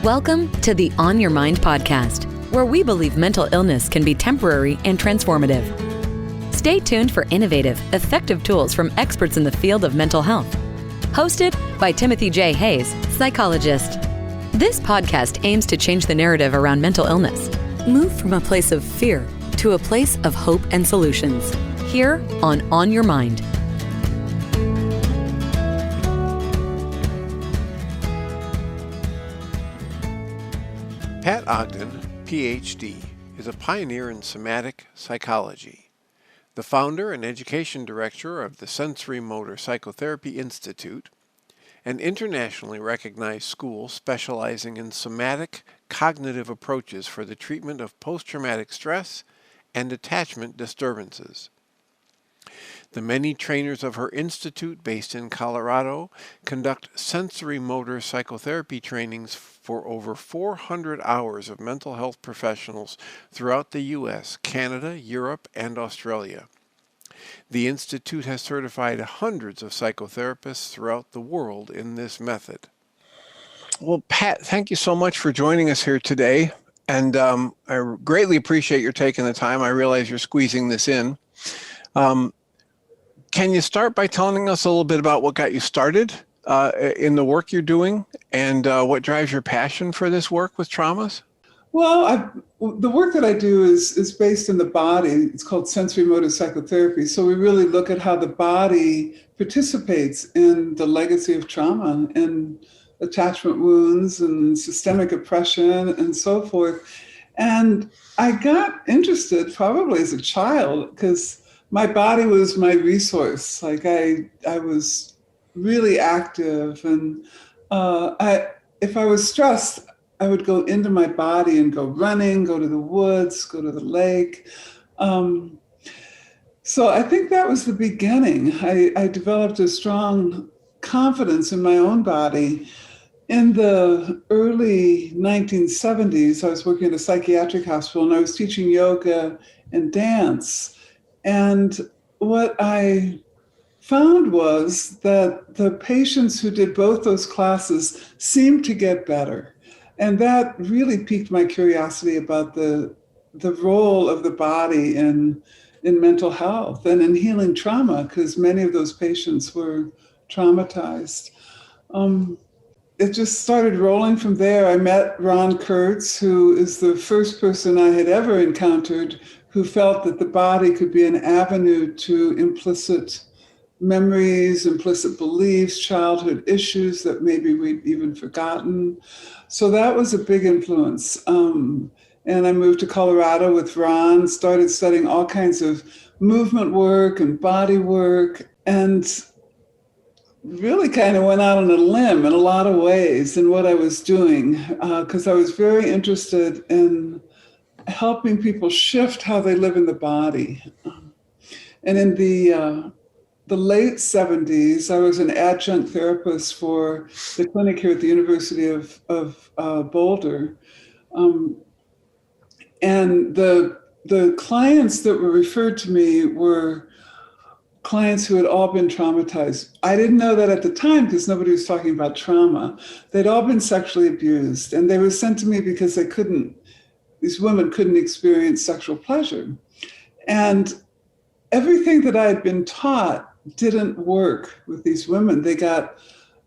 Welcome to the On Your Mind podcast, where we believe mental illness can be temporary and transformative. Stay tuned for innovative, effective tools from experts in the field of mental health. Hosted by Timothy J. Hayes, psychologist. This podcast aims to change the narrative around mental illness. Move from a place of fear to a place of hope and solutions. Here on Your Mind. Pat Ogden, Ph.D., is a pioneer in somatic psychology, the founder and education director of the Sensorimotor Psychotherapy Institute, an internationally recognized school specializing in somatic cognitive approaches for the treatment of post-traumatic stress and attachment disturbances. The many trainers of her institute, based in Colorado, conduct sensorimotor psychotherapy trainings for over 400 hours of mental health professionals throughout the U.S., Canada, Europe, and Australia. The Institute has certified hundreds of psychotherapists throughout the world in this method. Well, Pat, thank you so much for joining us here today. And I greatly appreciate your taking the time. I realize you're squeezing this in. Can you start by telling us a little bit about what got you started in the work you're doing and what drives your passion for this work with traumas? Well, the work that I do is based in the body. It's called sensorimotor psychotherapy. So we really look at how the body participates in the legacy of trauma and attachment wounds and systemic oppression and so forth. And I got interested probably as a child because my body was my resource. Like I was really active, and if I was stressed, I would go into my body and go running, go to the woods, go to the lake. So I think that was the beginning. I developed a strong confidence in my own body. In the early 1970s, I was working at a psychiatric hospital and I was teaching yoga and dance. And what I found was that the patients who did both those classes seemed to get better. And that really piqued my curiosity about the role of the body in mental health and in healing trauma, because many of those patients were traumatized. It just started rolling from there. I met Ron Kurtz, who is the first person I had ever encountered who felt that the body could be an avenue to implicit memories, implicit beliefs, childhood issues that maybe we'd even forgotten. So that was a big influence. And I moved to Colorado with Ron, started studying all kinds of movement work and body work, and really kind of went out on a limb in a lot of ways in what I was doing, because I was very interested in helping people shift how they live in the body. And in the late 70s, I was an adjunct therapist for the clinic here at the University of Boulder. And the clients that were referred to me were clients who had all been traumatized. I didn't know that at the time because nobody was talking about trauma. They'd all been sexually abused, and they were sent to me because these women couldn't experience sexual pleasure. And everything that I had been taught didn't work with these women. They got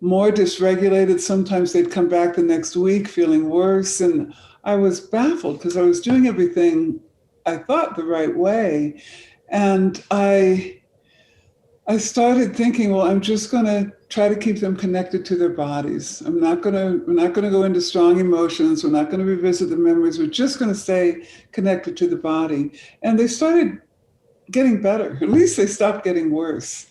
more dysregulated. Sometimes they'd come back the next week feeling worse. And I was baffled because I was doing everything I thought the right way. And I started thinking, well, I'm just going to try to keep them connected to their bodies. We're not going to go into strong emotions. We're not going to revisit the memories. We're just going to stay connected to the body. And they started getting better. At least they stopped getting worse.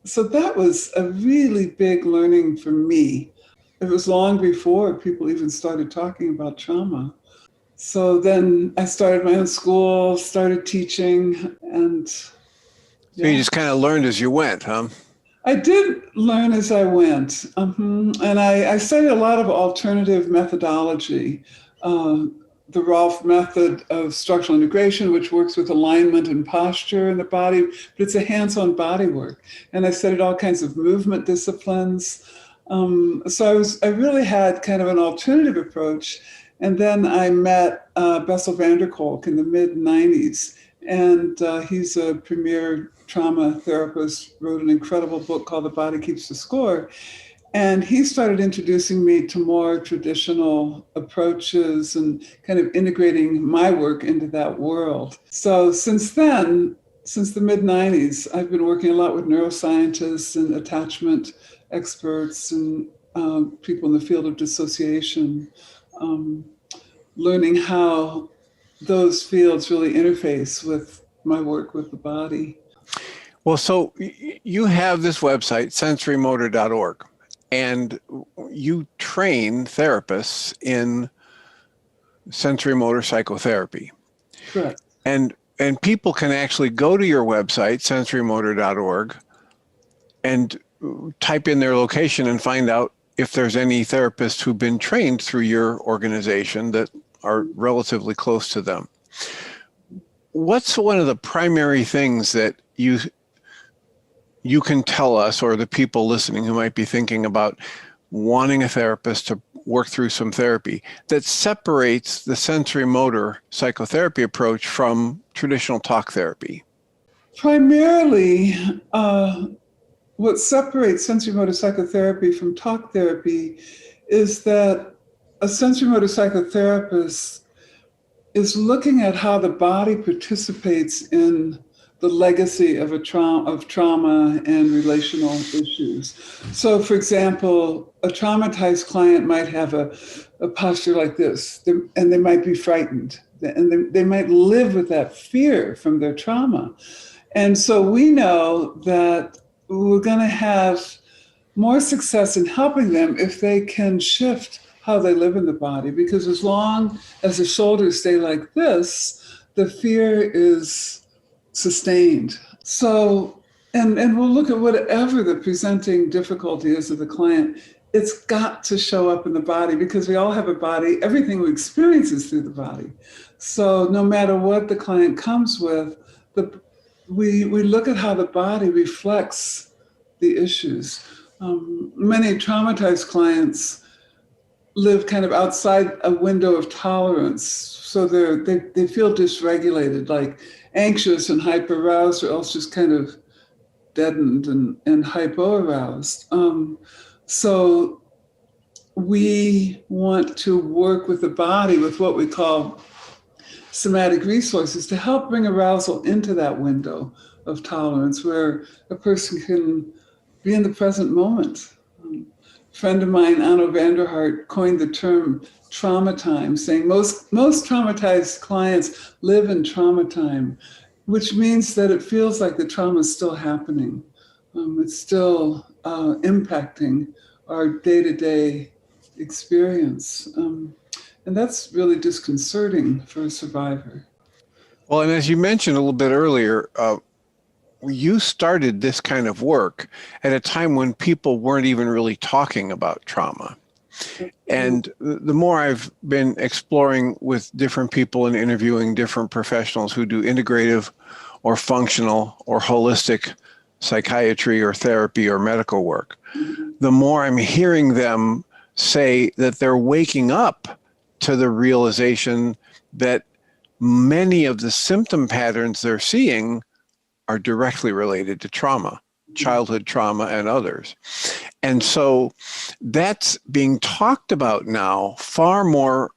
So that was a really big learning for me. It was long before people even started talking about trauma. So then I started my own school, started teaching, and So you just kind of learned as you went, huh? I did learn as I went. And I studied a lot of alternative methodology. The Rolf method of structural integration, which works with alignment and posture in the body, but it's a hands-on body work. And I studied all kinds of movement disciplines. So I really had kind of an alternative approach. And then I met Bessel van der Kolk in the mid-90s. And he's a premier trauma therapist, wrote an incredible book called The Body Keeps the Score. And he started introducing me to more traditional approaches and kind of integrating my work into that world. So since then, since the mid-90s, I've been working a lot with neuroscientists and attachment experts and people in the field of dissociation, learning how those fields really interface with my work with the body. Well, so you have this website, sensorimotor.org, and you train therapists in sensorimotor psychotherapy. Correct. And people can actually go to your website, sensorimotor.org, and type in their location and find out if there's any therapists who've been trained through your organization that are relatively close to them. What's one of the primary things that you can tell us, or the people listening who might be thinking about wanting a therapist to work through some therapy, that separates the sensorimotor psychotherapy approach from traditional talk therapy? Primarily, what separates sensorimotor psychotherapy from talk therapy is that a sensorimotor psychotherapist is looking at how the body participates in the legacy of trauma and relational issues. So, for example, a traumatized client might have a posture like this, and they might be frightened, and they might live with that fear from their trauma. And so we know that we're going to have more success in helping them if they can shift how they live in the body, because as long as the shoulders stay like this, the fear is sustained. So, and we'll look at whatever the presenting difficulty is of the client. It's got to show up in the body, because we all have a body. Everything we experience is through the body. So no matter what the client comes with, we look at how the body reflects the issues. Many traumatized clients live kind of outside a window of tolerance. So they feel dysregulated, like anxious and hyper-aroused, or else just kind of deadened and hypo-aroused. So we want to work with the body with what we call somatic resources to help bring arousal into that window of tolerance where a person can be in the present moment. A friend of mine, Anno Vanderhart, coined the term trauma time, saying most traumatized clients live in trauma time, which means that it feels like the trauma is still happening. It's still impacting our day-to-day experience. And that's really disconcerting for a survivor. Well, and as you mentioned a little bit earlier, you started this kind of work at a time when people weren't even really talking about trauma. And the more I've been exploring with different people and interviewing different professionals who do integrative or functional or holistic psychiatry or therapy or medical work, the more I'm hearing them say that they're waking up to the realization that many of the symptom patterns they're seeing are directly related to trauma, childhood trauma and others. And so that's being talked about now far more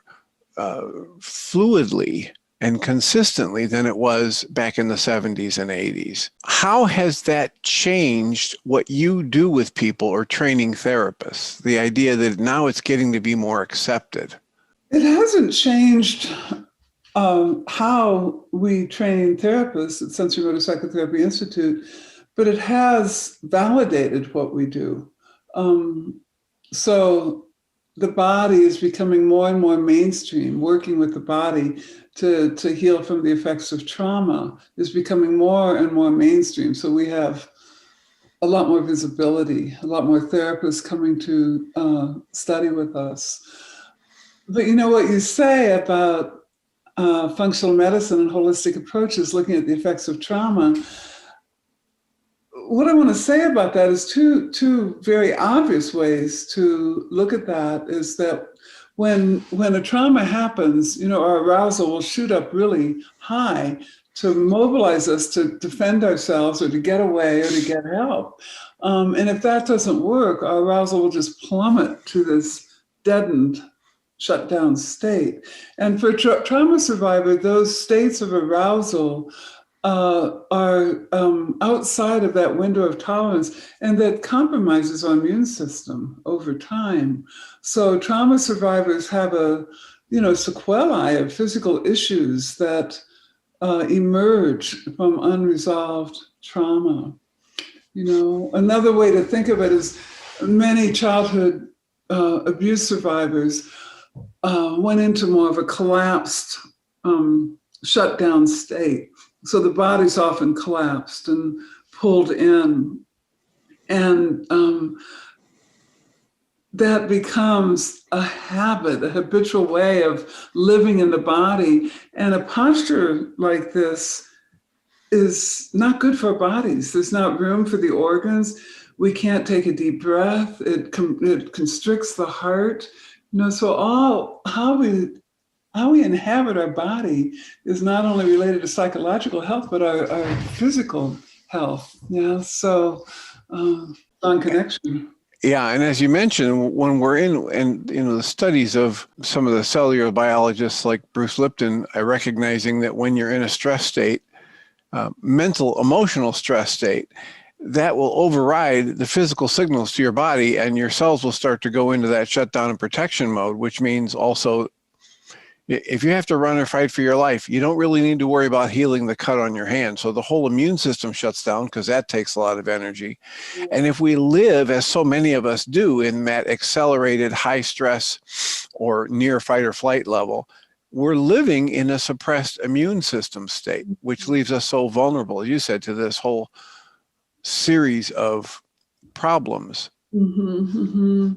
fluidly and consistently than it was back in the 70s and 80s. How has that changed what you do with people or training therapists? The idea that now it's getting to be more accepted. It hasn't changed how we train therapists at Sensorimotor Psychotherapy Institute, but it has validated what we do. So the body is becoming more and more mainstream. Working with the body to heal from the effects of trauma is becoming more and more mainstream. So we have a lot more visibility, a lot more therapists coming to study with us. But you know what you say about functional medicine and holistic approaches looking at the effects of trauma, what I want to say about that is two very obvious ways to look at that is that when a trauma happens, our arousal will shoot up really high to mobilize us to defend ourselves or to get away or to get help. And if that doesn't work, our arousal will just plummet to this deadened, shut down state. And for trauma survivor, those states of arousal are outside of that window of tolerance, and that compromises our immune system over time. So trauma survivors have a, sequelae of physical issues that emerge from unresolved trauma. Another way to think of it is many childhood abuse survivors went into more of a collapsed, shut down state. So the body's often collapsed and pulled in. And that becomes a habit, a habitual way of living in the body. And a posture like this is not good for our bodies. There's not room for the organs. We can't take a deep breath. It constricts the heart. So how we inhabit our body is not only related to psychological health, but our physical health. Yeah, so on connection. Yeah, and as you mentioned, when we're in the studies of some of the cellular biologists like Bruce Lipton, are recognizing that when you're in a stress state, mental, emotional stress state, that will override the physical signals to your body, and your cells will start to go into that shutdown and protection mode, which means also if you have to run or fight for your life, you don't really need to worry about healing the cut on your hand. So the whole immune system shuts down because that takes a lot of energy. And if we live, as so many of us do, in that accelerated high stress or near fight or flight level, we're living in a suppressed immune system state, which leaves us so vulnerable, as you said, to this whole series of problems. Go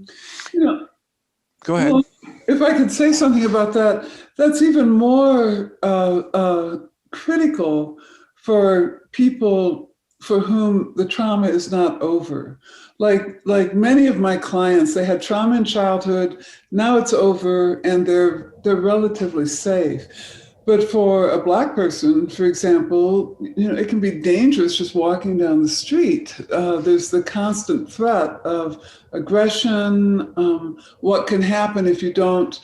ahead. Well, if I could say something about that, that's even more critical for people for whom the trauma is not over. Like many of my clients, they had trauma in childhood, now it's over, and they're relatively safe. But for a Black person, for example, it can be dangerous just walking down the street. There's the constant threat of aggression. What can happen if you don't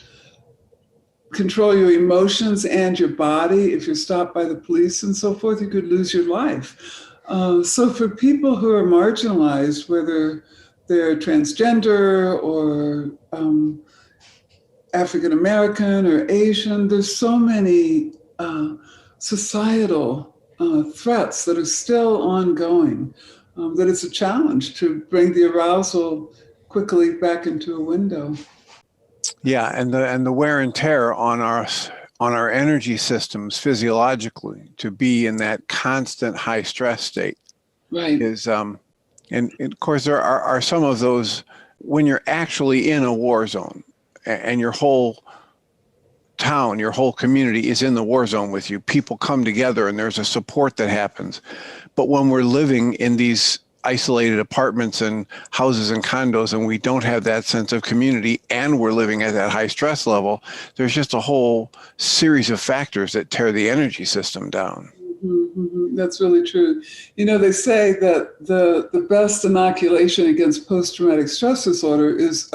control your emotions and your body? If you're stopped by the police and so forth, you could lose your life. So for people who are marginalized, whether they're transgender or African American or Asian, there's so many societal threats that are still ongoing that it's a challenge to bring the arousal quickly back into a window. Yeah, and the wear and tear on our energy systems physiologically to be in that constant high stress state, right, is and of course there are some of those when you're actually in a war zone. And your whole town, your whole community is in the war zone with you. People come together and there's a support that happens. But when we're living in these isolated apartments and houses and condos and we don't have that sense of community and we're living at that high stress level, there's just a whole series of factors that tear the energy system down. That's really true. They say that the best inoculation against post-traumatic stress disorder is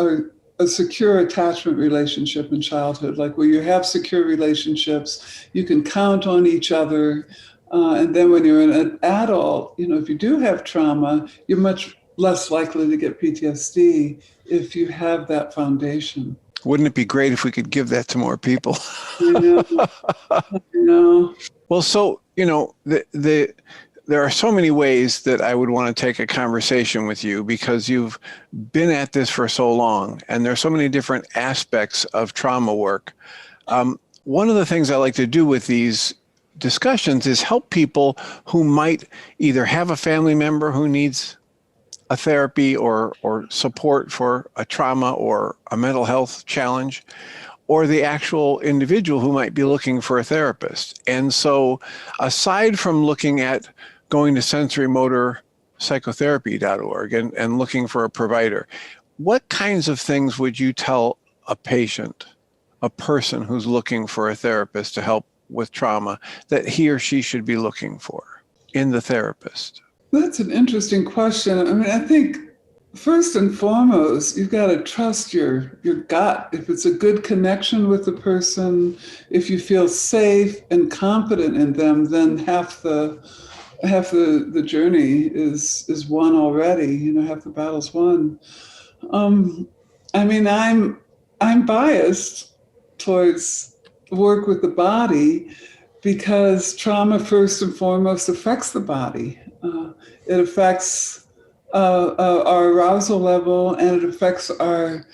a secure attachment relationship in childhood, like where you have secure relationships, you can count on each other. And then when you're an adult, if you do have trauma, you're much less likely to get PTSD if you have that foundation. Wouldn't it be great if we could give that to more people? I know. Well, so, there are so many ways that I would want to take a conversation with you because you've been at this for so long and there's so many different aspects of trauma work. One of the things I like to do with these discussions is help people who might either have a family member who needs a therapy or support for a trauma or a mental health challenge, or the actual individual who might be looking for a therapist. And so aside from looking at going to Sensorimotor psychotherapy.org and looking for a provider, what kinds of things would you tell a patient, a person who's looking for a therapist to help with trauma, that he or she should be looking for in the therapist? That's an interesting question. I mean, I think first and foremost, you've got to trust your gut. If it's a good connection with the person, if you feel safe and confident in them, then half the journey is won already. You know, half the battle's won. I mean, I'm biased towards work with the body because trauma first and foremost affects the body. It affects our arousal level, and it affects our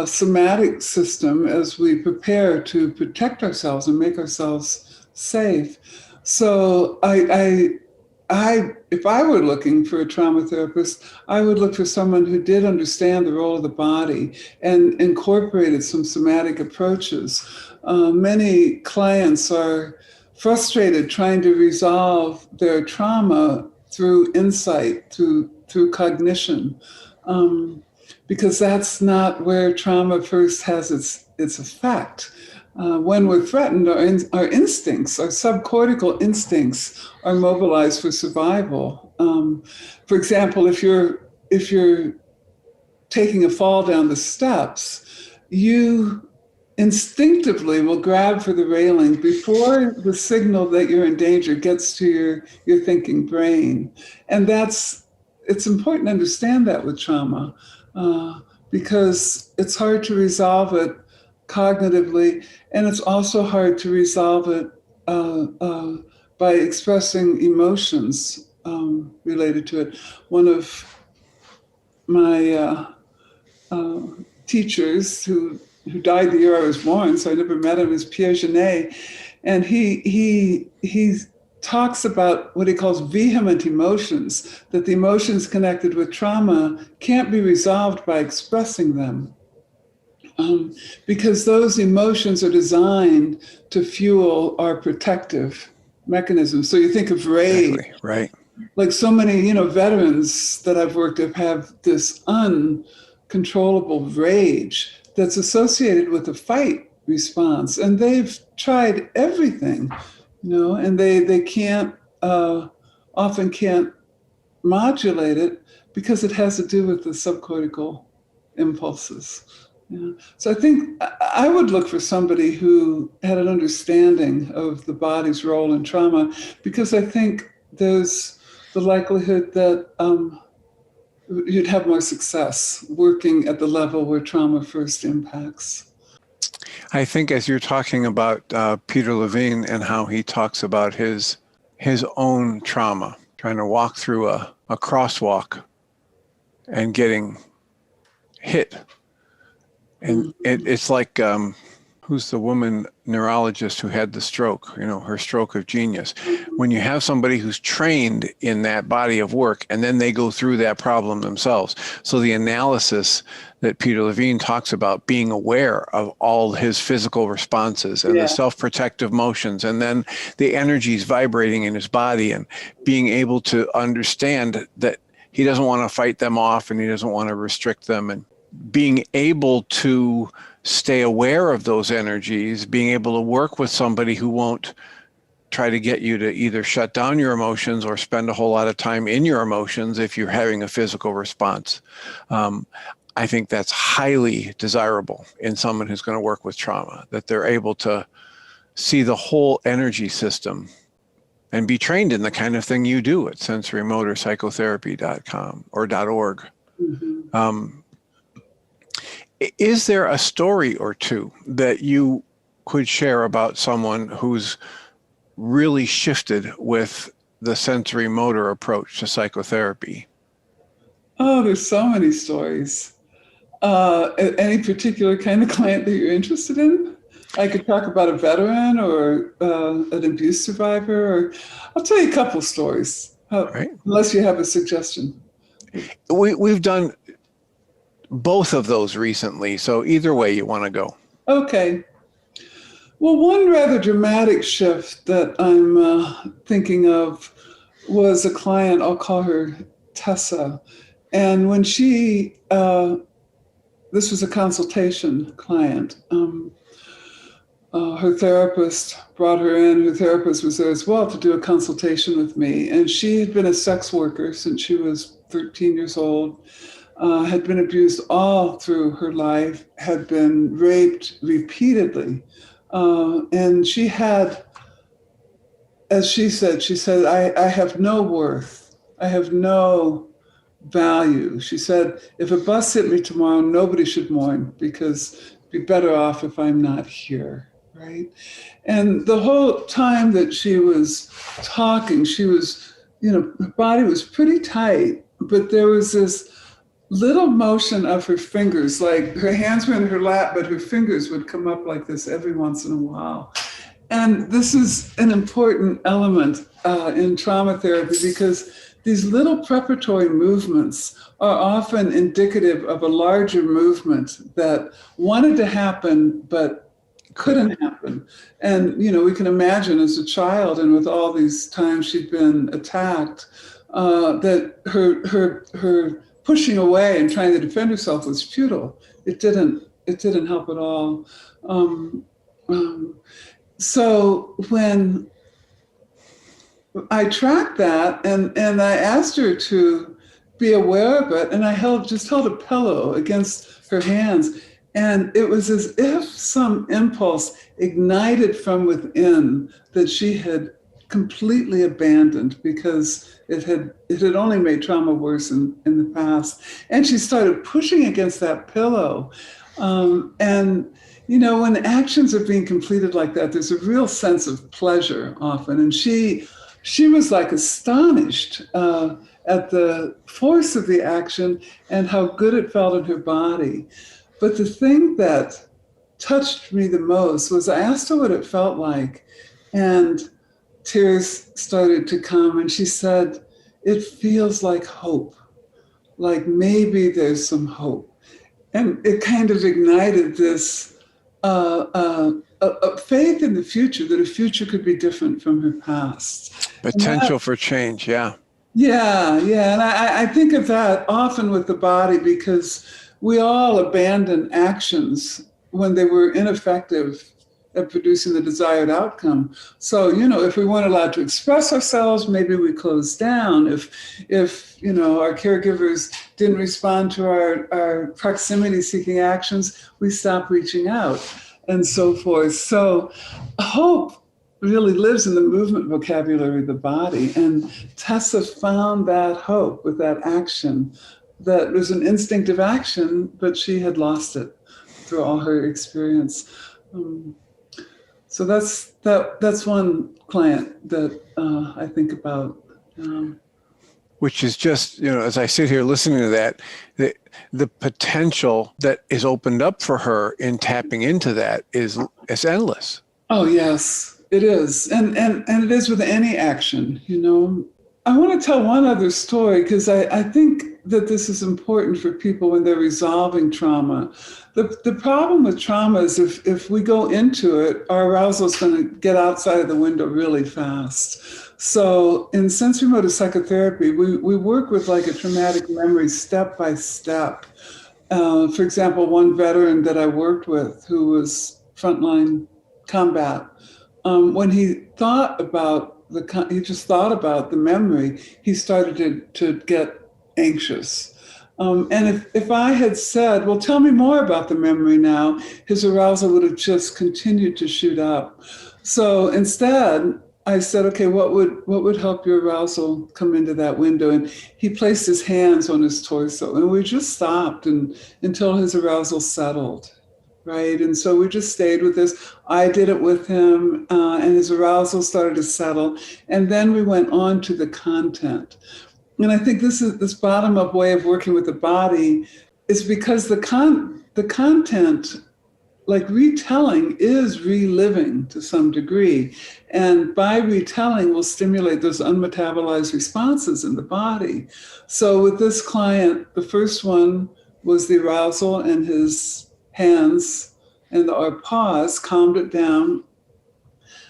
somatic system as we prepare to protect ourselves and make ourselves safe. So if I were looking for a trauma therapist, I would look for someone who did understand the role of the body and incorporated some somatic approaches. Many clients are frustrated trying to resolve their trauma through insight, through cognition, because that's not where trauma first has its effect. When we're threatened, our instincts, our subcortical instincts, are mobilized for survival. For example, if you're taking a fall down the steps, you instinctively will grab for the railing before the signal that you're in danger gets to your thinking brain. And it's important to understand that with trauma, because it's hard to resolve it cognitively, and it's also hard to resolve it by expressing emotions related to it. One of my teachers who died the year I was born, so I never met him, is Pierre Genet, and he talks about what he calls vehement emotions, that the emotions connected with trauma can't be resolved by expressing them. Because those emotions are designed to fuel our protective mechanisms. So you think of rage, exactly, right? Like so many, veterans that I've worked with have this uncontrollable rage that's associated with a fight response, and they've tried everything, and they can't often can't modulate it because it has to do with the subcortical impulses. Yeah. So I think I would look for somebody who had an understanding of the body's role in trauma, because I think there's the likelihood that you'd have more success working at the level where trauma first impacts. I think as you're talking about Peter Levine and how he talks about his own trauma, trying to walk through a crosswalk and getting hit. And it's like, who's the woman neurologist who had the stroke, her stroke of genius. When you have somebody who's trained in that body of work and then they go through that problem themselves. So the analysis that Peter Levine talks about, being aware of all his physical responses and the self-protective motions, and then the energies vibrating in his body, and being able to understand that he doesn't want to fight them off and he doesn't want to restrict them, and being able to stay aware of those energies, being able to work with somebody who won't try to get you to either shut down your emotions or spend a whole lot of time in your emotions if you're having a physical response. I think that's highly desirable in someone who's going to work with trauma, that they're able to see the whole energy system and be trained in the kind of thing you do at Sensorimotor Psychotherapy.com or .org. Mm-hmm. Is there a story or two that you could share about someone who's really shifted with the sensorimotor approach to psychotherapy? Oh, there's so many stories. Any particular kind of client that you're interested in? I could talk about a veteran or an abuse survivor, or I'll tell you a couple stories, right. Unless you have a suggestion. We've done both of those recently, so either way you want to go. Okay. Well, one rather dramatic shift that I'm thinking of was a client, I'll call her Tessa. And when this was a consultation client, her therapist brought her in. Her therapist was there as well to do a consultation with me. And she had been a sex worker since she was 13 years old, had been abused all through her life, had been raped repeatedly. And she had, as she said, I have no worth. I have no value. She said, if a bus hit me tomorrow, nobody should mourn because it'd be better off if I'm not here. Right. And the whole time that she was talking, she was, her body was pretty tight, but there was this little motion of her fingers, like her hands were in her lap, but her fingers would come up like this every once in a while. And this is an important element in trauma therapy because these little preparatory movements are often indicative of a larger movement that wanted to happen, but couldn't happen. And, we can imagine as a child and with all these times she'd been attacked, that her pushing away and trying to defend herself was futile. It didn't help at all. So when I tracked that and I asked her to be aware of it, and I just held a pillow against her hands. And it was as if some impulse ignited from within that she had completely abandoned because it had only made trauma worse in the past. And she started pushing against that pillow. And, when actions are being completed like that, there's a real sense of pleasure often. And she was like astonished at the force of the action and how good it felt in her body. But the thing that touched me the most was I asked her what it felt like, and tears started to come. And she said, it feels like hope, like maybe there's some hope. And it kind of ignited this a faith in the future, that a future could be different from her past. Potential for change, yeah. Yeah. And I think of that often with the body because we all abandon actions when they were ineffective at producing the desired outcome. So, if we weren't allowed to express ourselves, maybe we closed down. If our caregivers didn't respond to our proximity-seeking actions, we stopped reaching out and so forth. So hope really lives in the movement vocabulary of the body. And Tessa found that hope with that action. That was an instinctive action, but she had lost it through all her experience. So that's one client that I think about. Which is just, as I sit here listening to that, the potential that is opened up for her in tapping into that is endless. Oh, yes, it is. And it is with any action, I want to tell one other story because I think that this is important for people when they're resolving trauma. The problem with trauma is if we go into it, our arousal is going to get outside of the window really fast. So in sensorimotor psychotherapy, we work with like a traumatic memory step by step. For example, one veteran that I worked with who was frontline combat, when he thought about the memory, he started to get anxious. And if I had said, well, tell me more about the memory now, his arousal would have just continued to shoot up. So instead, I said, okay, what would help your arousal come into that window? And he placed his hands on his torso, and we just stopped until his arousal settled. Right. And so we just stayed with this. I did it with him, and his arousal started to settle. And then we went on to the content. And I think this bottom-up way of working with the body is because the content, like retelling, is reliving to some degree. And by retelling, will stimulate those unmetabolized responses in the body. So with this client, the first one was the arousal, and his hands and our paws calmed it down.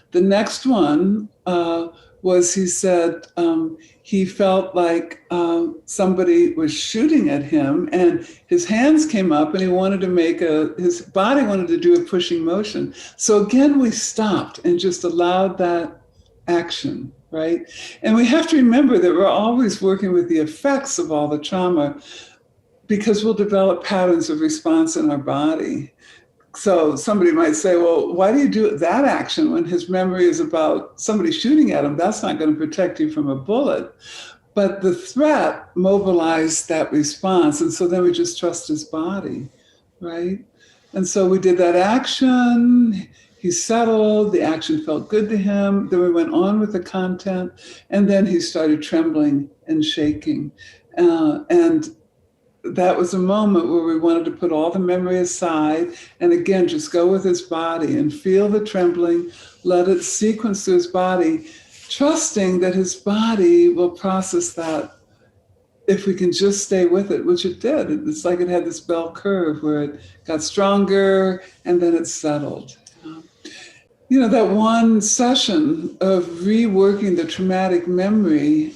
The next one was, he said, he felt like somebody was shooting at him, and his hands came up, and he wanted to his body wanted to do a pushing motion. So again, we stopped and just allowed that action, right? And we have to remember that we're always working with the effects of all the trauma, because we'll develop patterns of response in our body. So somebody might say, well, why do you do that action when his memory is about somebody shooting at him? That's not going to protect you from a bullet. But the threat mobilized that response. And so then we just trust his body, right? And so we did that action. He settled. The action felt good to him. Then we went on with the content. And then he started trembling and shaking. And that was a moment where we wanted to put all the memory aside and again, just go with his body and feel the trembling, let it sequence through his body, trusting that his body will process that if we can just stay with it, which it did. It's like it had this bell curve where it got stronger and then it settled. That one session of reworking the traumatic memory,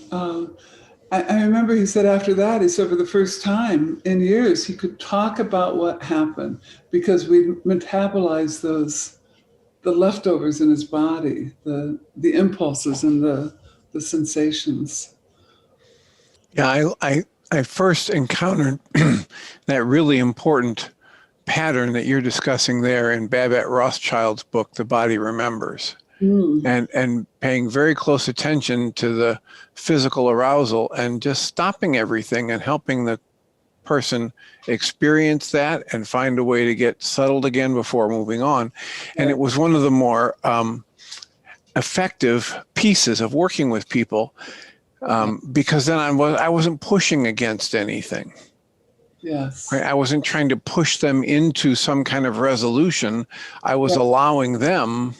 I remember he said after that, he said for the first time in years, he could talk about what happened because we metabolized the leftovers in his body, the impulses and the sensations. Yeah, I first encountered that really important pattern that you're discussing there in Babette Rothschild's book, The Body Remembers. And paying very close attention to the physical arousal and just stopping everything and helping the person experience that and find a way to get settled again before moving on. And it was one of the more effective pieces of working with people because then I wasn't pushing against anything. Yes. Right? I wasn't trying to push them into some kind of resolution. I was allowing them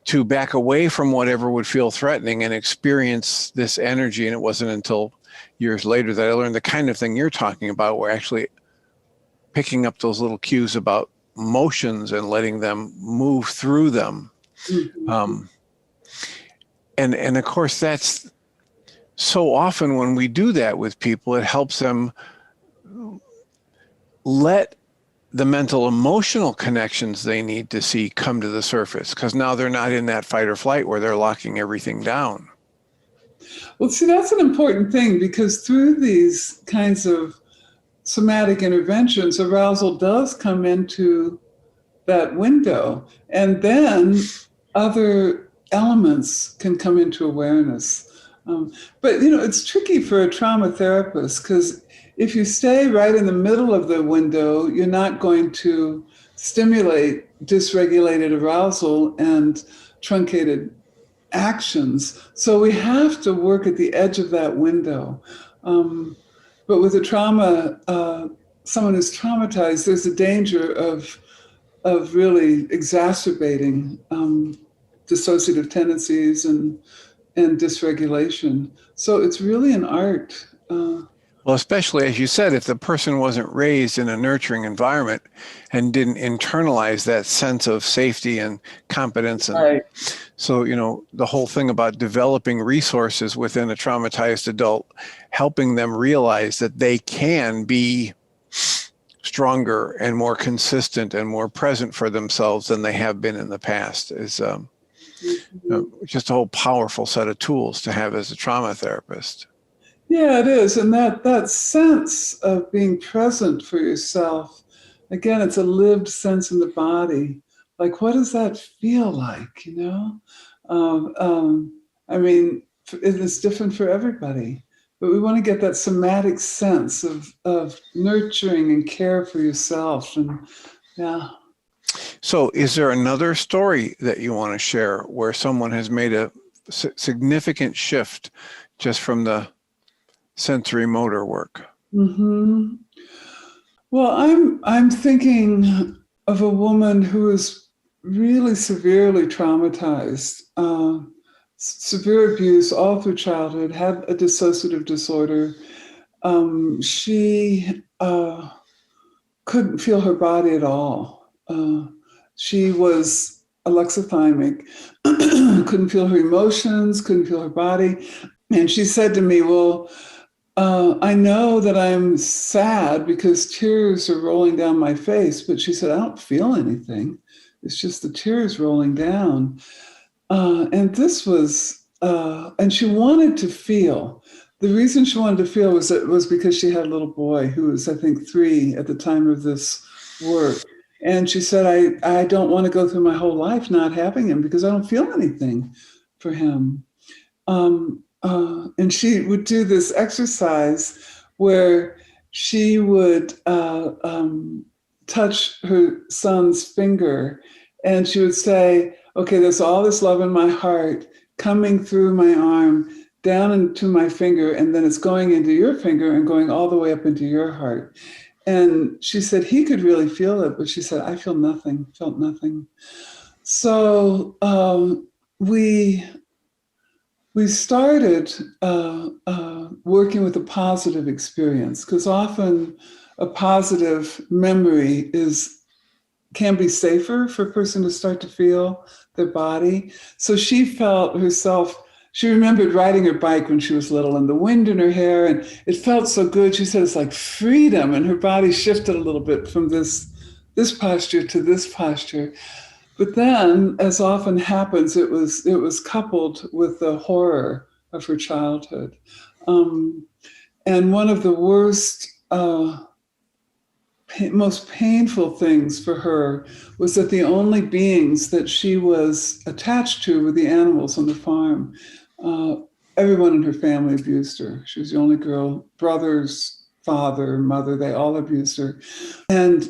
to back away from whatever would feel threatening and experience this energy. And it wasn't until years later that I learned the kind of thing you're talking about, where actually picking up those little cues about motions and letting them move through them. And of course, that's so often when we do that with people, it helps them let the mental emotional connections they need to see come to the surface, because now they're not in that fight or flight where they're locking everything down. Well, see, that's an important thing, because through these kinds of somatic interventions, arousal does come into that window, and then other elements can come into awareness. But, it's tricky for a trauma therapist, because if you stay right in the middle of the window, you're not going to stimulate dysregulated arousal and truncated actions. So we have to work at the edge of that window. But with a trauma, someone who's traumatized, there's a danger of really exacerbating dissociative tendencies and dysregulation. So it's really an art. Well, especially, as you said, if the person wasn't raised in a nurturing environment and didn't internalize that sense of safety and competence. And right. So, the whole thing about developing resources within a traumatized adult, helping them realize that they can be stronger and more consistent and more present for themselves than they have been in the past is just a whole powerful set of tools to have as a trauma therapist. Yeah, it is. And that sense of being present for yourself, again, it's a lived sense in the body. Like, what does that feel like, I mean, it's different for everybody. But we want to get that somatic sense of nurturing and care for yourself. And yeah. So is there another story that you want to share where someone has made a significant shift just from the sensorimotor work? Mm-hmm. Well, I'm thinking of a woman who was really severely traumatized, severe abuse all through childhood, had a dissociative disorder. She couldn't feel her body at all. She was alexithymic, couldn't feel her emotions, couldn't feel her body. And she said to me, well, I know that I'm sad because tears are rolling down my face, but she said, I don't feel anything. It's just the tears rolling down. And this was, and she wanted to feel. The reason she wanted to feel was because she had a little boy who was, I think, 3 at the time of this work. And she said, I don't want to go through my whole life not having him because I don't feel anything for him. And she would do this exercise where she would touch her son's finger, and she would say, okay, there's all this love in my heart coming through my arm down into my finger, and then it's going into your finger and going all the way up into your heart. And she said he could really feel it, but she said, I felt nothing. So we started working with a positive experience, because often a positive memory can be safer for a person to start to feel their body. So she felt herself. She remembered riding her bike when she was little and the wind in her hair, and it felt so good. She said it's like freedom, and her body shifted a little bit from this posture to this posture. But then, as often happens, it was coupled with the horror of her childhood. And one of the worst, most painful things for her was that the only beings that she was attached to were the animals on the farm. Everyone in her family abused her. She was the only girl. Brothers, father, mother, they all abused her. And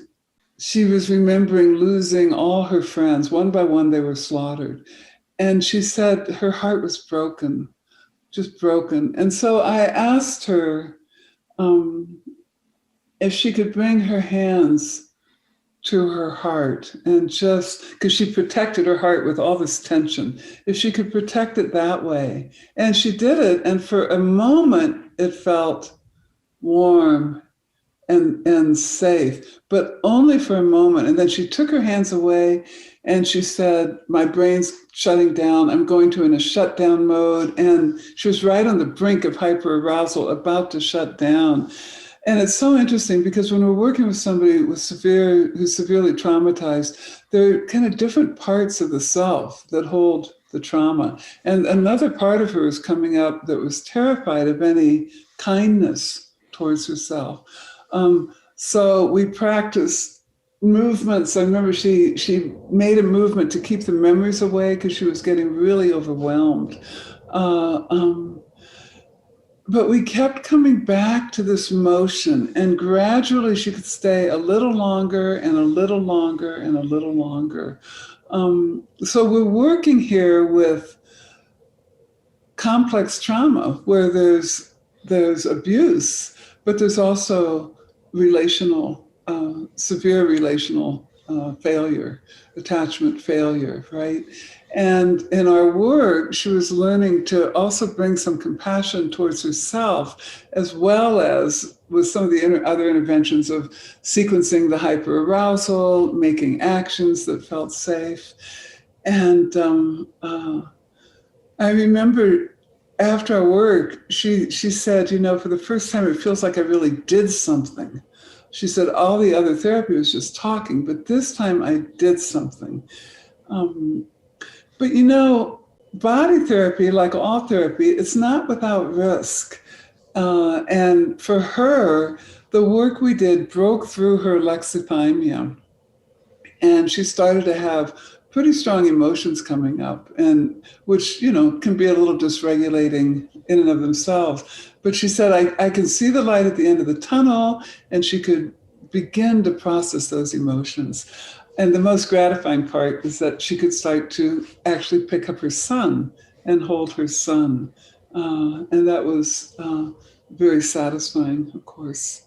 she was remembering losing all her friends. One by one, they were slaughtered. And she said her heart was broken, just broken. And so I asked her if she could bring her hands to her heart, and just because she protected her heart with all this tension, if she could protect it that way. And she did it. And for a moment, it felt warm and safe, but only for a moment. And then she took her hands away and she said, my brain's shutting down. I'm going to in a shutdown mode. And she was right on the brink of hyperarousal, about to shut down. And it's so interesting because when we're working with somebody who's severely traumatized, there are kind of different parts of the self that hold the trauma. And another part of her is coming up that was terrified of any kindness towards herself. So we practiced movements. I remember she made a movement to keep the memories away because she was getting really overwhelmed. But we kept coming back to this motion, and gradually she could stay a little longer and a little longer and a little longer. So we're working here with complex trauma where there's abuse, but there's also severe relational failure, attachment failure, right? And in our work, she was learning to also bring some compassion towards herself, as well as with some of the other interventions of sequencing the hyperarousal, making actions that felt safe. And I remember after our work, she said, for the first time, it feels like I really did something. She said, all the other therapy was just talking, but this time I did something. But body therapy, like all therapy, it's not without risk. And for her, the work we did broke through her alexithymia. And she started to have pretty strong emotions coming up, and which, can be a little dysregulating in and of themselves. But she said, I can see the light at the end of the tunnel, and she could begin to process those emotions. And the most gratifying part is that she could start to actually pick up her son and hold her son. And that was very satisfying, of course.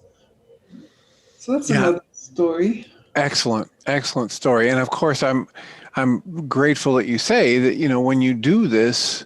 So that's another story. Excellent story. And of course, I'm grateful that you say that, when you do this,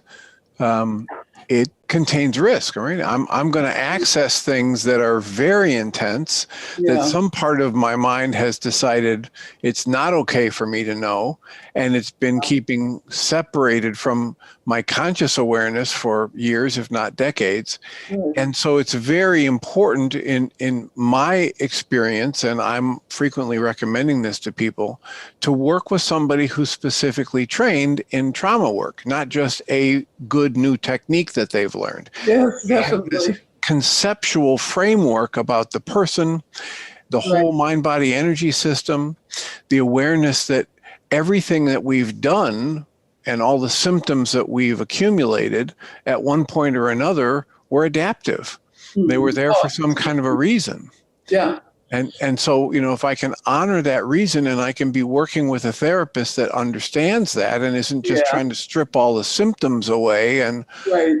it contains risk, right? I'm going to access things that are very intense, that some part of my mind has decided it's not okay for me to know, and it's been keeping separated from my conscious awareness for years, if not decades. Right. And so it's very important in my experience, and I'm frequently recommending this to people, to work with somebody who's specifically trained in trauma work, not just a good new technique that they've learned. Yes, They have this definitely. conceptual framework about the person, the whole mind-body energy system, the awareness that everything that we've done and all the symptoms that we've accumulated at one point or another were adaptive. They were there for some kind of a reason. Yeah. And so, if I can honor that reason, and I can be working with a therapist that understands that and isn't just trying to strip all the symptoms away, and Right.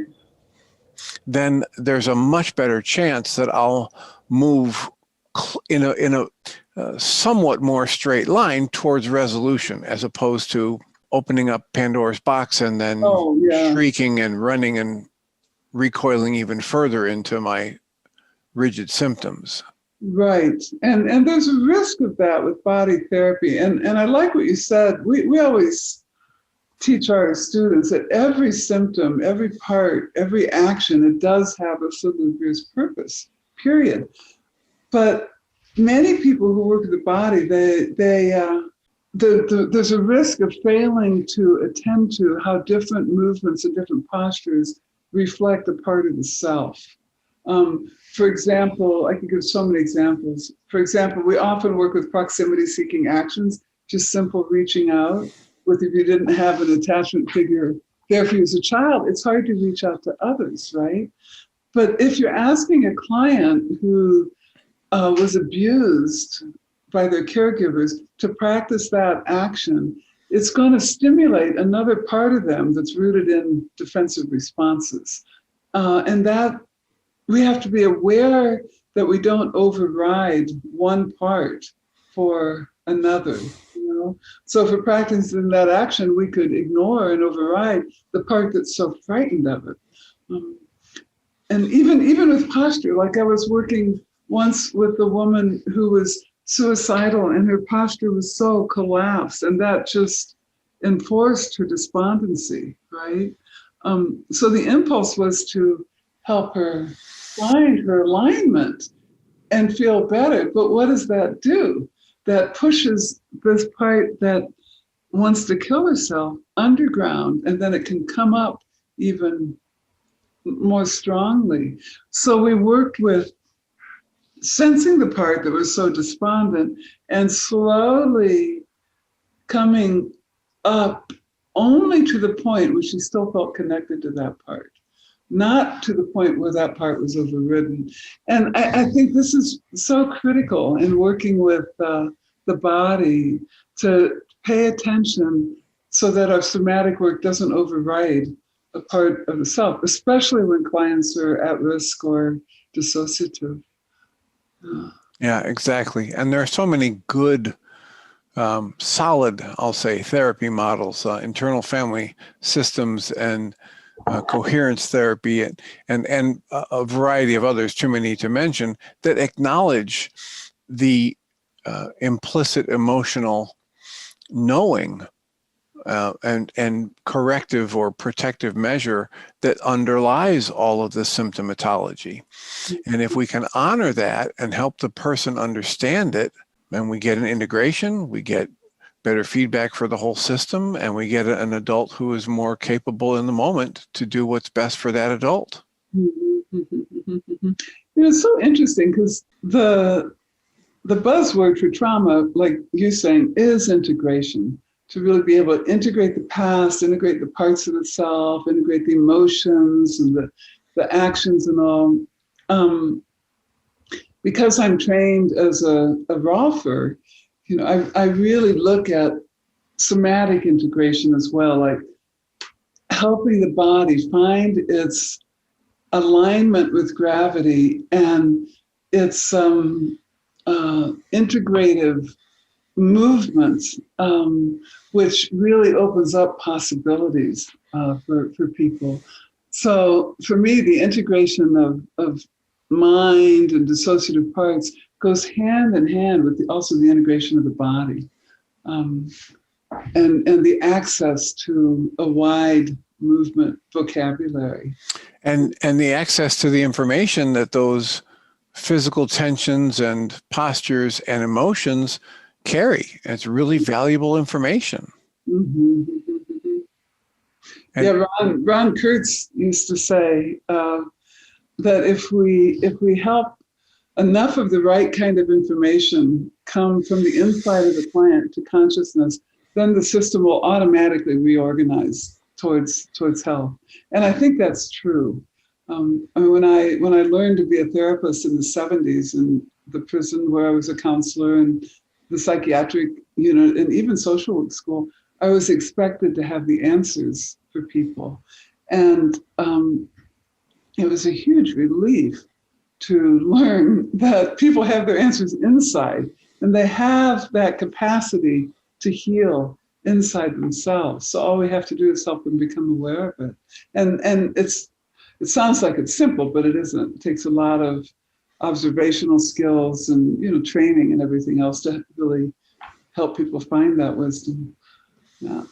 then there's a much better chance that I'll move in a somewhat more straight line towards resolution, as opposed to opening up Pandora's box and then shrieking and running and recoiling even further into my rigid symptoms. Right. And there's a risk of that with body therapy. And I like what you said. We always teach our students that every symptom, every part, every action, it does have a salubrious purpose, period. But many people who work with the body, there's a risk of failing to attend to how different movements and different postures reflect a part of the self. For example, I could give so many examples. For example, we often work with proximity-seeking actions, just simple reaching out. If you didn't have an attachment figure there for you as a child, it's hard to reach out to others, right? But if you're asking a client who was abused by their caregivers to practice that action, it's going to stimulate another part of them that's rooted in defensive responses. And that we have to be aware that we don't override one part for another. So if we're practicing that action, we could ignore and override the part that's so frightened of it. And even with posture, like I was working once with a woman who was suicidal and her posture was so collapsed, and that just enforced her despondency, right? So the impulse was to help her find her alignment and feel better. But what does that do? That pushes this part that wants to kill herself underground, and then it can come up even more strongly. So we worked with sensing the part that was so despondent and slowly coming up only to the point where she still felt connected to that part, not to the point where that part was overridden. And I think this is so critical in working with the body, to pay attention so that our somatic work doesn't override a part of the self, especially when clients are at risk or dissociative. Yeah, exactly. And there are so many good, solid, I'll say, therapy models, internal family systems and coherence therapy and a variety of others, too many to mention, that acknowledge the implicit emotional knowing and corrective or protective measure that underlies all of this symptomatology. And if we can honor that and help the person understand it, then we get an integration, we get better feedback for the whole system, and we get an adult who is more capable in the moment to do what's best for that adult. It's so interesting because the buzzword for trauma, like you're saying, is integration. To really be able to integrate the past, integrate the parts of the self, integrate the emotions and the actions and all. Because I'm trained as a rolfer, I really look at somatic integration as well, like helping the body find its alignment with gravity and its integrative movements, which really opens up possibilities for people. So for me, the integration of mind and dissociative parts goes hand in hand with also the integration of the body, and the access to a wide movement vocabulary. And the access to the information that those physical tensions and postures and emotions carry. It's really valuable information. Mm-hmm. Yeah, Ron Kurtz used to say that if we help enough of the right kind of information come from the inside of the client to consciousness, then the system will automatically reorganize towards health. And I think that's true. When I learned to be a therapist in the 70s in the prison where I was a counselor and the psychiatric unit and even social work school, I was expected to have the answers for people. And it was a huge relief to learn that people have their answers inside and they have that capacity to heal inside themselves. So all we have to do is help them become aware of it. And it sounds like it's simple, but it isn't. It takes a lot of observational skills and training and everything else to really help people find that wisdom. Yeah.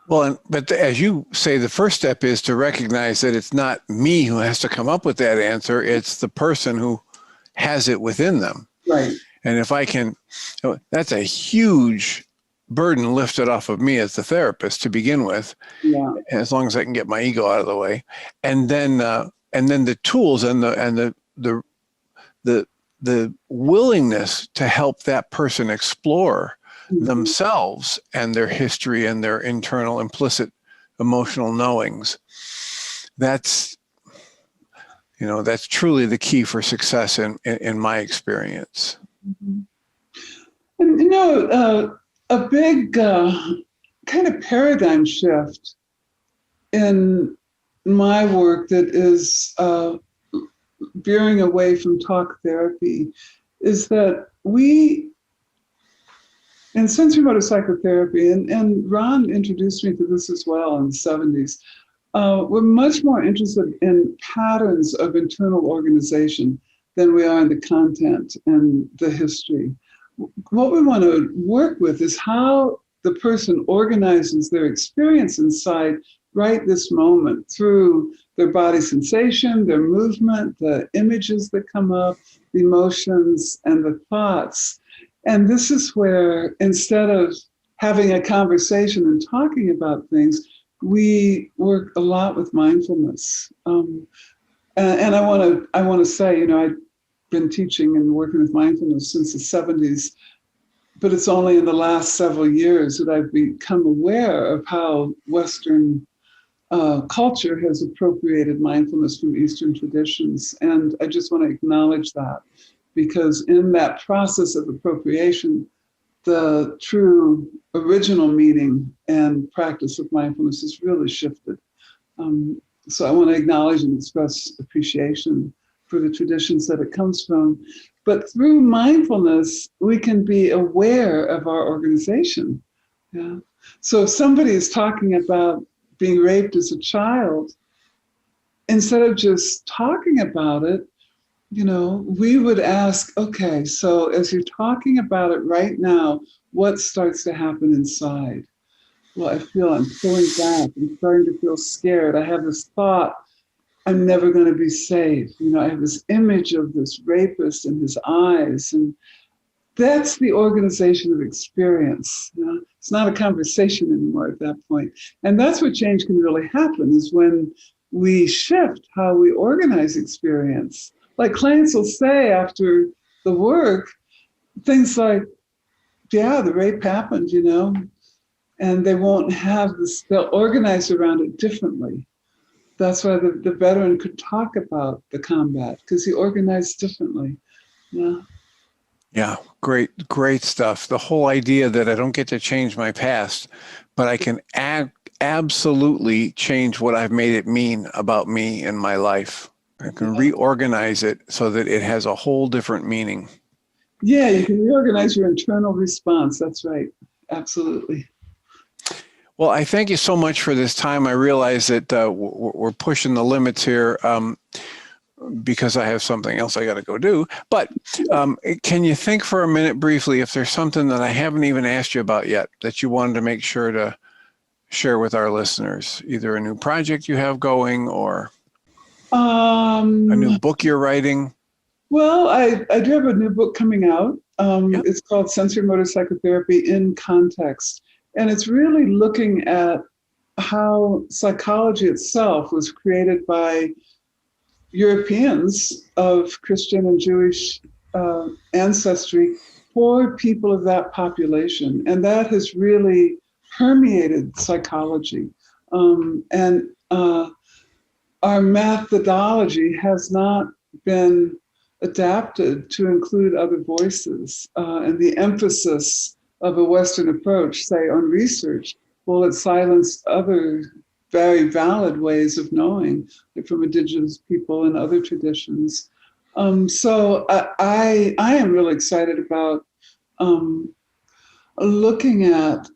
Well, but as you say, the first step is to recognize that it's not me who has to come up with that answer. It's the person who has it within them. Right. And if I can, that's a huge burden lifted off of me as the therapist to begin with. Yeah. As long as I can get my ego out of the way, and then the tools and the willingness to help that person explore themselves and their history and their internal implicit emotional knowings. That's truly the key for success in my experience. Mm-hmm. And a big kind of paradigm shift in my work that is veering away from talk therapy is that we in sensorimotor psychotherapy, and Ron introduced me to this as well in the 70s, we're much more interested in patterns of internal organization than we are in the content and the history. What we want to work with is how the person organizes their experience inside right this moment through their body sensation, their movement, the images that come up, the emotions, and the thoughts. And this is where, instead of having a conversation and talking about things, we work a lot with mindfulness. And I want to say, I've been teaching and working with mindfulness since the 70s, but it's only in the last several years that I've become aware of how Western culture has appropriated mindfulness from Eastern traditions. And I just want to acknowledge that, because in that process of appropriation, the true original meaning and practice of mindfulness has really shifted. So I want to acknowledge and express appreciation for the traditions that it comes from. But through mindfulness, we can be aware of our organization. Yeah. So if somebody is talking about being raped as a child, instead of just talking about it, we would ask, okay, so as you're talking about it right now, what starts to happen inside? Well, I feel I'm pulling back. I'm starting to feel scared. I have this thought, I'm never going to be safe. I have this image of this rapist in his eyes. And that's the organization of experience. It's not a conversation anymore at that point. And that's what change can really happen, is when we shift how we organize experience. Like clients will say after the work, things like, yeah, the rape happened, and they won't have this, they'll organize around it differently. That's why the veteran could talk about the combat, because he organized differently. Yeah. Yeah, great stuff. The whole idea that I don't get to change my past, but I can absolutely change what I've made it mean about me and my life. I can reorganize it so that it has a whole different meaning. Yeah, you can reorganize your internal response. That's right. Absolutely. Well, I thank you so much for this time. I realize that we're pushing the limits here because I have something else I got to go do. But can you think for a minute briefly if there's something that I haven't even asked you about yet that you wanted to make sure to share with our listeners? Either a new project you have going or a new book you're writing? Well, I do have a new book coming out. Yep. It's called Sensorimotor Psychotherapy in Context. And it's really looking at how psychology itself was created by Europeans of Christian and Jewish ancestry for people of that population. And that has really permeated psychology. And our methodology has not been adapted to include other voices. And the emphasis of a Western approach, say, on research, well, it silenced other very valid ways of knowing, like from indigenous people and other traditions. So I am really excited about looking at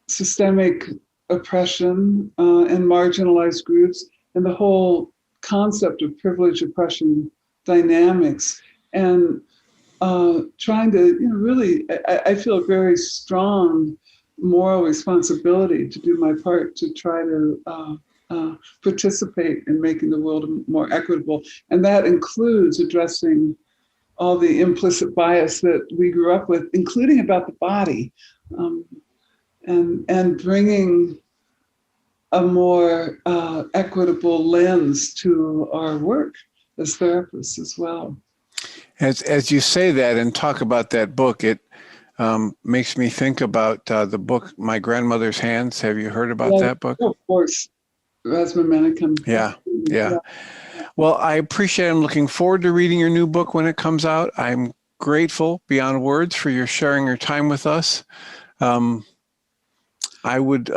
systemic oppression and marginalized groups and the whole concept of privilege oppression dynamics, and trying to really, I feel a very strong moral responsibility to do my part to try to participate in making the world more equitable. And that includes addressing all the implicit bias that we grew up with, including about the body, and bringing a more equitable lens to our work as therapists as well. As you say that and talk about that book, it makes me think about the book, My Grandmother's Hands. Have you heard about that book? Of course. Rasma Manikam. Yeah. Well, I appreciate it. I'm looking forward to reading your new book when it comes out. I'm grateful beyond words for your sharing your time with us. I would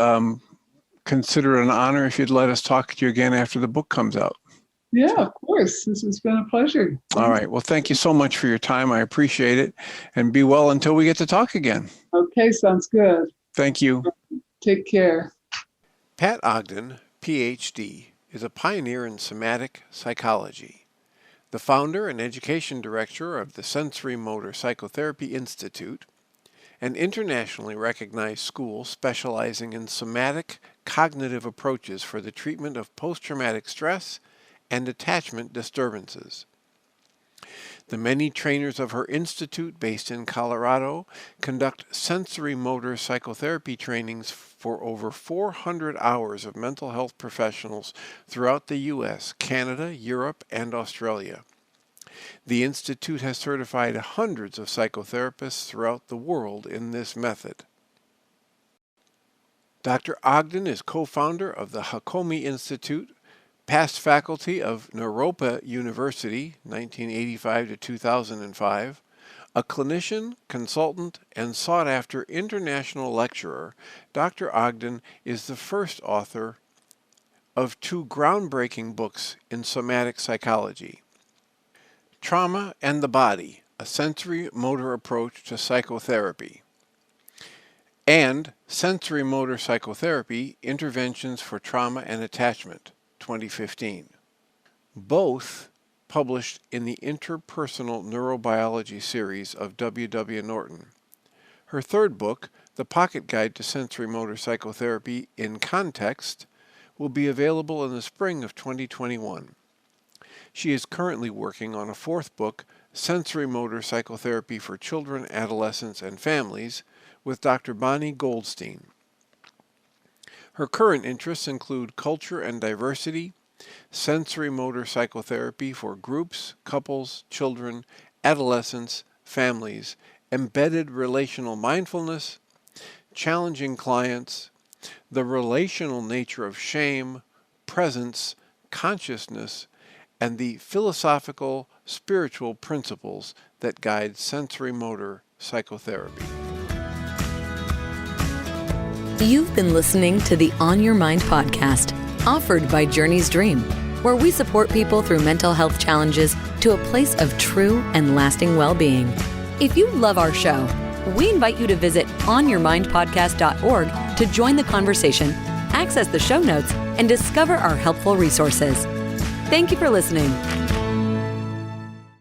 consider it an honor if you'd let us talk to you again after the book comes out. Yeah, of course. This has been a pleasure. All right. Well, thank you so much for your time. I appreciate it. And be well until we get to talk again. Okay, sounds good. Thank you. Take care. Pat Ogden, Ph.D., is a pioneer in somatic psychology, the founder and education director of the Sensorimotor Psychotherapy Institute, an internationally recognized school specializing in somatic cognitive approaches for the treatment of post-traumatic stress and attachment disturbances. The many trainers of her institute, based in Colorado, conduct sensorimotor psychotherapy trainings for over 400 hours of mental health professionals throughout the U.S., Canada, Europe, and Australia. The Institute has certified hundreds of psychotherapists throughout the world in this method. Dr. Ogden is co-founder of the Hakomi Institute, past faculty of Naropa University, 1985 to 2005, a clinician, consultant, and sought-after international lecturer. Dr. Ogden is the first author of 2 groundbreaking books in somatic psychology: Trauma and the Body, a sensory-motor approach to psychotherapy, and Sensorimotor Psychotherapy, Interventions for Trauma and Attachment, 2015. Both published in the Interpersonal Neurobiology series of W. Norton. Her third book, The Pocket Guide to Sensorimotor Psychotherapy in Context, will be available in the spring of 2021. She is currently working on a 4th book, Sensorimotor Psychotherapy for Children, Adolescents, and Families, with Dr. Bonnie Goldstein. Her current interests include culture and diversity, sensorimotor psychotherapy for groups, couples, children, adolescents, families, embedded relational mindfulness, challenging clients, the relational nature of shame, presence, consciousness, and the philosophical, spiritual principles that guide sensorimotor psychotherapy. You've been listening to the On Your Mind podcast, offered by Journey's Dream, where we support people through mental health challenges to a place of true and lasting well-being. If you love our show, we invite you to visit onyourmindpodcast.org to join the conversation, access the show notes, and discover our helpful resources. Thank you for listening.